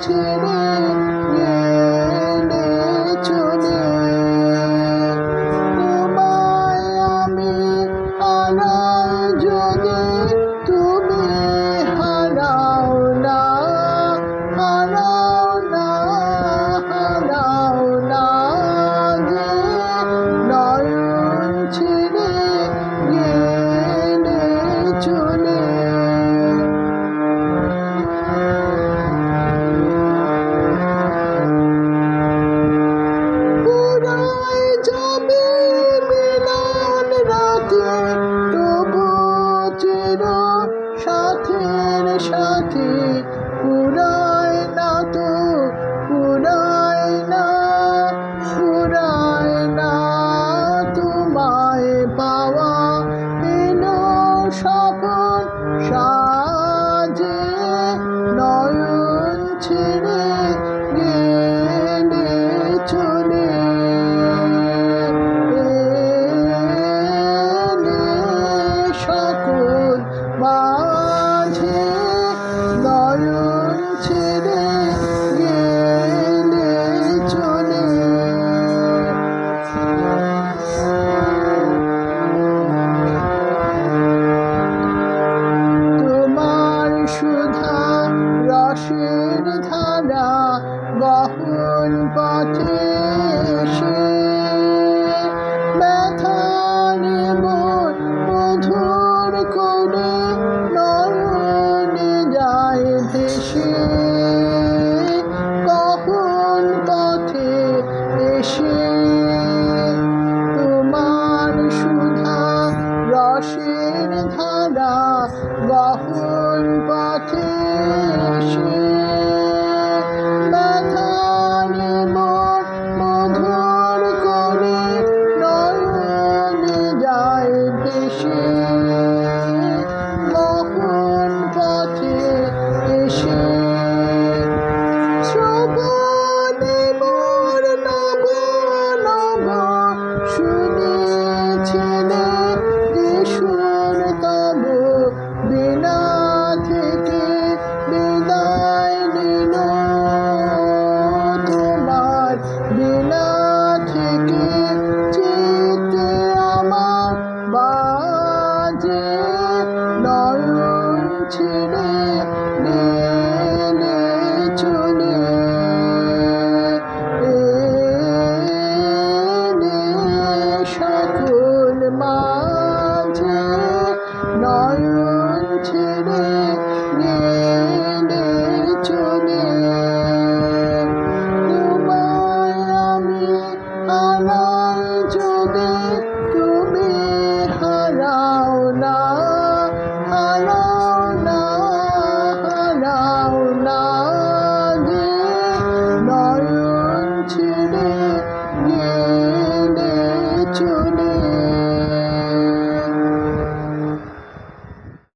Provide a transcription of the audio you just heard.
ছেড়ে গেলে চলে। তোমায় আমি হারাই যদি তুমি হারাও না, হারাও না, হারাও না যে নয়ন ছেড়ে গেলে চলে। ফুরায় যাবে মিলন রাতে, তবু চির সাথের সাথে ফুরায় না তো, ফুরায় না, ফুরায় না। তোমায় পাওয়া এলো সফল সাজে, নয়ন ছেড়ে গেলে চলে। এলে সকল মাঝে, নয়ন ছেড়ে গেলে চলে। তোমার সুধা রসের ধারা গহন পথে এসে